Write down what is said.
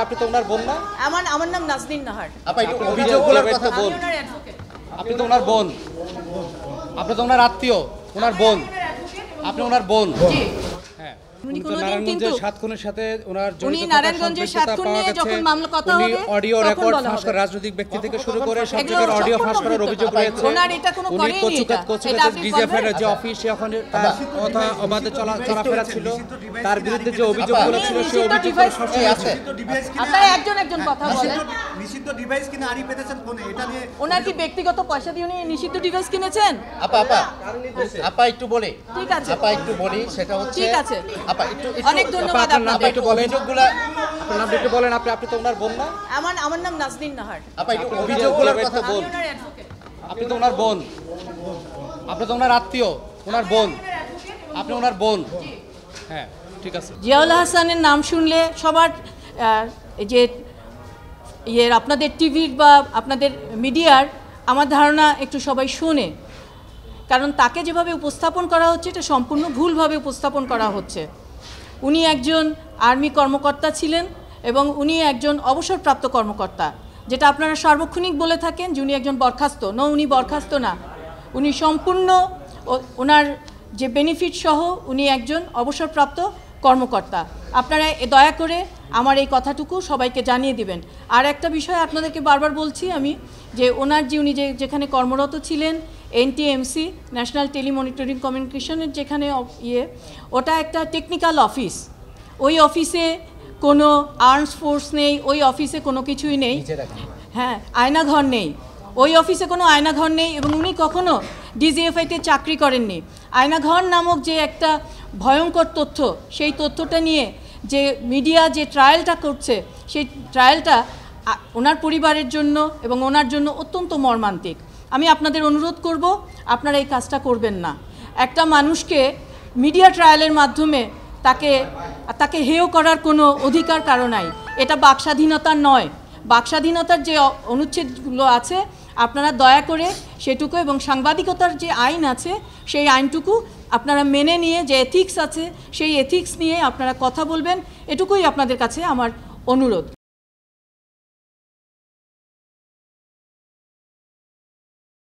আপনি তো ওনার বোন না? আমার নাম নাজনীন নাহার। আপা একটু অভিযোগগুলোর কথা বল। আমি ওনার অ্যাডভোকেট। আপনি তো ওনার বোন, আপনি তো ওনার আত্মীয়, ওনার বোন, আপনি ওনার বোন। জি। হ্যাঁ, উনি কোনোদিন কিন্তু সাত খুনের সাথে ওনার উনি নারায়ণগঞ্জের সাত খুন নিয়ে যখন মামলা কথা হবে অডিও রেকর্ড ফাঁস করা, রাজনৈতিক ব্যক্তি থেকে শুরু করে সব জায়গার অডিও ফাঁস করার অভিযোগ রয়েছে। ওনার এটা কোনো করেনি, এটা আপনি ডিজিএফের যে অফিস ওখানে তার কথা অবাধে চলাফেরা ছিল, তার বিরুদ্ধে যে অভিযোগগুলো ছিল সেই অভিযোগগুলো সবই আছে। আপনারা একজন কথা বলেন। নিষিদ্ধ ডিভাইস কিনে আড়ি পেতেছেন ফোনে, এটা নিয়ে ওনার কি ব্যক্তিগত পয়সা দিয়ে উনি নিষিদ্ধ ডিভাইস কিনেছেন? আপা একটু বলি, ঠিক আছে, আপা একটু বলি, সেটা হচ্ছে ঠিক আছে। আপা একটু অনেক ধন্যবাদ আপনাদের। একটু বলেন অভিযোগগুলো, আপনার নাম একটু বলেন। আপনি তো ওনার বোন না? আমার নাম নাজনীন নাহার। আপা একটু অভিযোগগুলোর কথা বল। আমি ওনার অ্যাডভোকেট। আপনি তো ওনার বোন, আপনি তো ওনার আত্মীয়, ওনার বোন, আপনি ওনার বোন। হ্যাঁ, ঠিক আছে। জিয়াউল হাসানের নাম শুনলে সবার যে আপনাদের টিভির বা আপনাদের মিডিয়ার আমার ধারণা একটু সবাই শোনে, কারণ তাকে যেভাবে উপস্থাপন করা হচ্ছে এটা সম্পূর্ণ ভুলভাবে উপস্থাপন করা হচ্ছে। উনি একজন আর্মি কর্মকর্তা ছিলেন এবং উনি একজন অবসরপ্রাপ্ত কর্মকর্তা, যেটা আপনারা সার্বক্ষণিক বলে থাকেন যে উনি একজন বরখাস্ত। উনি বরখাস্ত না, উনি সম্পূর্ণ ওনার যে বেনিফিট সহ উনি একজন অবসরপ্রাপ্ত কর্মকর্তা। আপনারা দয়া করে আমার এই কথাটুকু সবাইকে জানিয়ে দিবেন। আর একটা বিষয় আপনাদেরকে বারবার বলছি আমি, যে ওনার যে উনি যেখানে কর্মরত ছিলেন এনটিএমসি, ন্যাশনাল টেলিমনিটরিং কমিউনিকেশনের যেখানে ওটা একটা টেকনিক্যাল অফিস। ওই অফিসে কোনো আর্মস ফোর্স নেই, ওই অফিসে কোনো কিছুই নেই। হ্যাঁ, আয়নাঘর নেই, ওই অফিসে কোনো আয়নাঘর নেই এবং উনি কখনো ডিজিএফআইতে চাকরি করেননি। আয়নাঘর নামক যে একটা ভয়ঙ্কর তথ্য, সেই তথ্যটা নিয়ে যে মিডিয়া যে ট্রায়ালটা করছে, সেই ট্রায়ালটা ওনার পরিবারের জন্য এবং ওনার জন্য অত্যন্ত মর্মান্তিক। আমি আপনাদের অনুরোধ করব, আপনারা এই কাজটা করবেন না। একটা মানুষকে মিডিয়া ট্রায়ালের মাধ্যমে তাকে হেয় করার কোনো অধিকার কারো নাই। এটা বাকস্বাধীনতার নয়। বাকস্বাধীনতার যে অনুচ্ছেদগুলো আছে আপনারা দয়া করে সেটুকু, এবং সাংবাদিকতার যে আইন আছে সেই আইনটুকু আপনারা মেনে নিয়ে, যে এথিক্স আছে সেই এথিক্স নিয়ে আপনারা কথা বলবেন, এটুকুই আপনাদের কাছে আমার অনুরোধ।